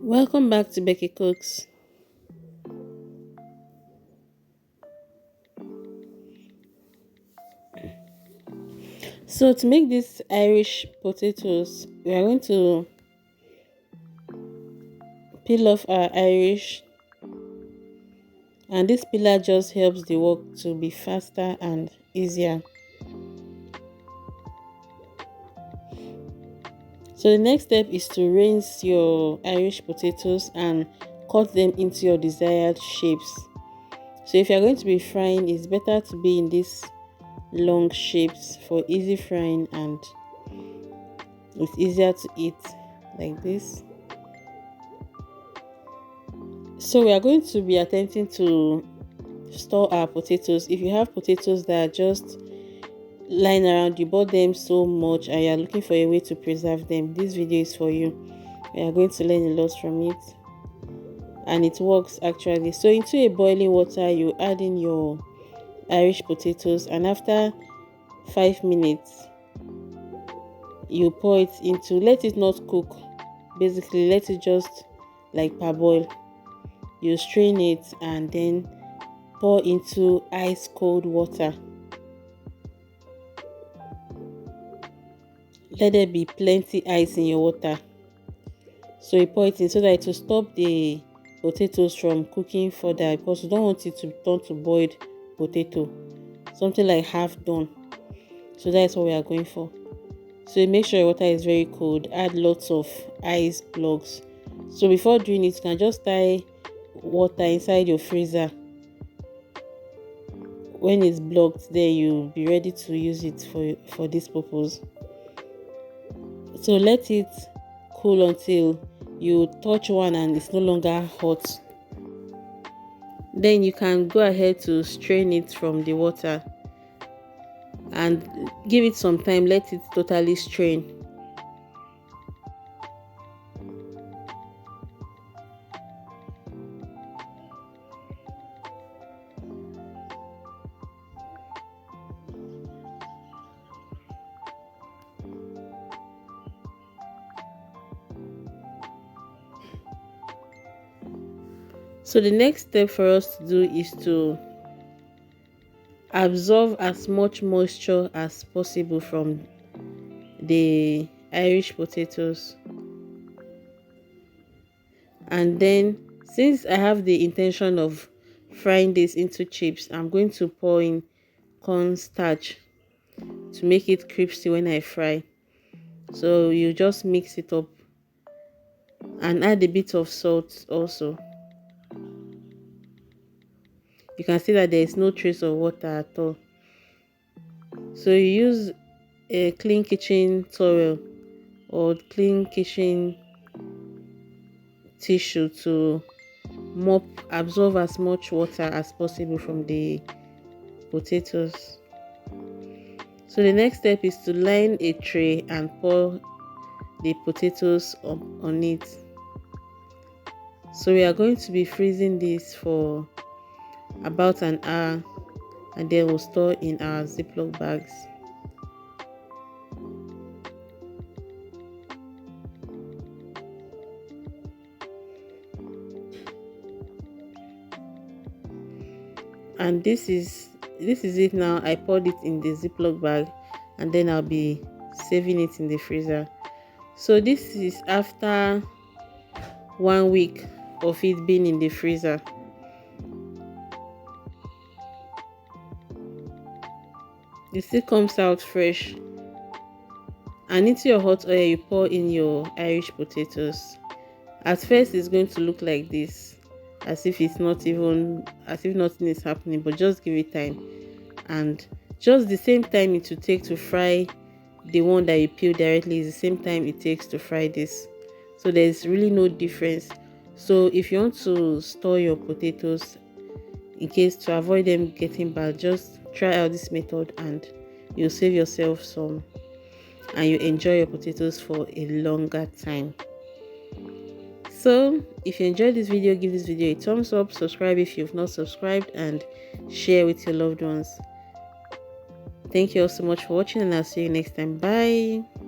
Welcome back to Beckycooks. So to make these Irish potatoes, we are going to peel off our Irish, and this peeler just helps the work to be faster and easier. So the next step is to rinse your Irish potatoes and cut them into your desired shapes. So if you're going to be frying, it's better to be in these long shapes for easy frying, and it's easier to eat like this. So we are going to be attempting to store our potatoes. If you have potatoes that are just lying around, you bought them so much and you are looking for a way to preserve them, this video is for you. We are going to learn a lot from it, and it works actually. So into a boiling water, you add in your Irish potatoes, and after 5 minutes you pour it into, let it not cook, basically let it just like parboil. You strain it and then pour into ice cold water. Let there be plenty ice in your water. So you pour it in so that it will stop the potatoes from cooking further, because you don't want it to turn to boiled potato, something like half done. So that's what we are going for. So you make sure your water is very cold. Add lots of ice blocks. So before doing it, you can just tie water inside your freezer. When it's blocked, then you'll be ready to use it for this purpose. So let it cool until you touch one and it's no longer hot. Then you can go ahead to strain it from the water and give it some time. Let it totally strain. So the next step for us to do is to absorb as much moisture as possible from the Irish potatoes. And then, since I have the intention of frying this into chips, I'm going to pour in cornstarch to make it crispy when I fry. So you just mix it up and add a bit of salt also. You can see that there is no trace of water at all. So you use a clean kitchen towel or clean kitchen tissue to absorb as much water as possible from the potatoes. So the next step is to line a tray and pour the potatoes on it. So we are going to be freezing this for about an hour, and then we'll store in our Ziploc bags. And this is it now. I poured it in the Ziploc bag, and then I'll be saving it in the freezer. So this is after 1 week of it being in the freezer. It still comes out fresh. And into your hot oil, you pour in your Irish potatoes. At first it's going to look like this, as if nothing is happening, but just give it time, and just the same time it will take to fry the one that you peel directly is the same time it takes to fry this. So there's really no difference. So if you want to store your potatoes in case to avoid them getting bad, just try out this method and you'll save yourself some, and you enjoy your potatoes for a longer time. So if you enjoyed this video, give this video a thumbs up, subscribe if you've not subscribed, and share with your loved ones. Thank you all so much for watching, and I'll see you next time. Bye.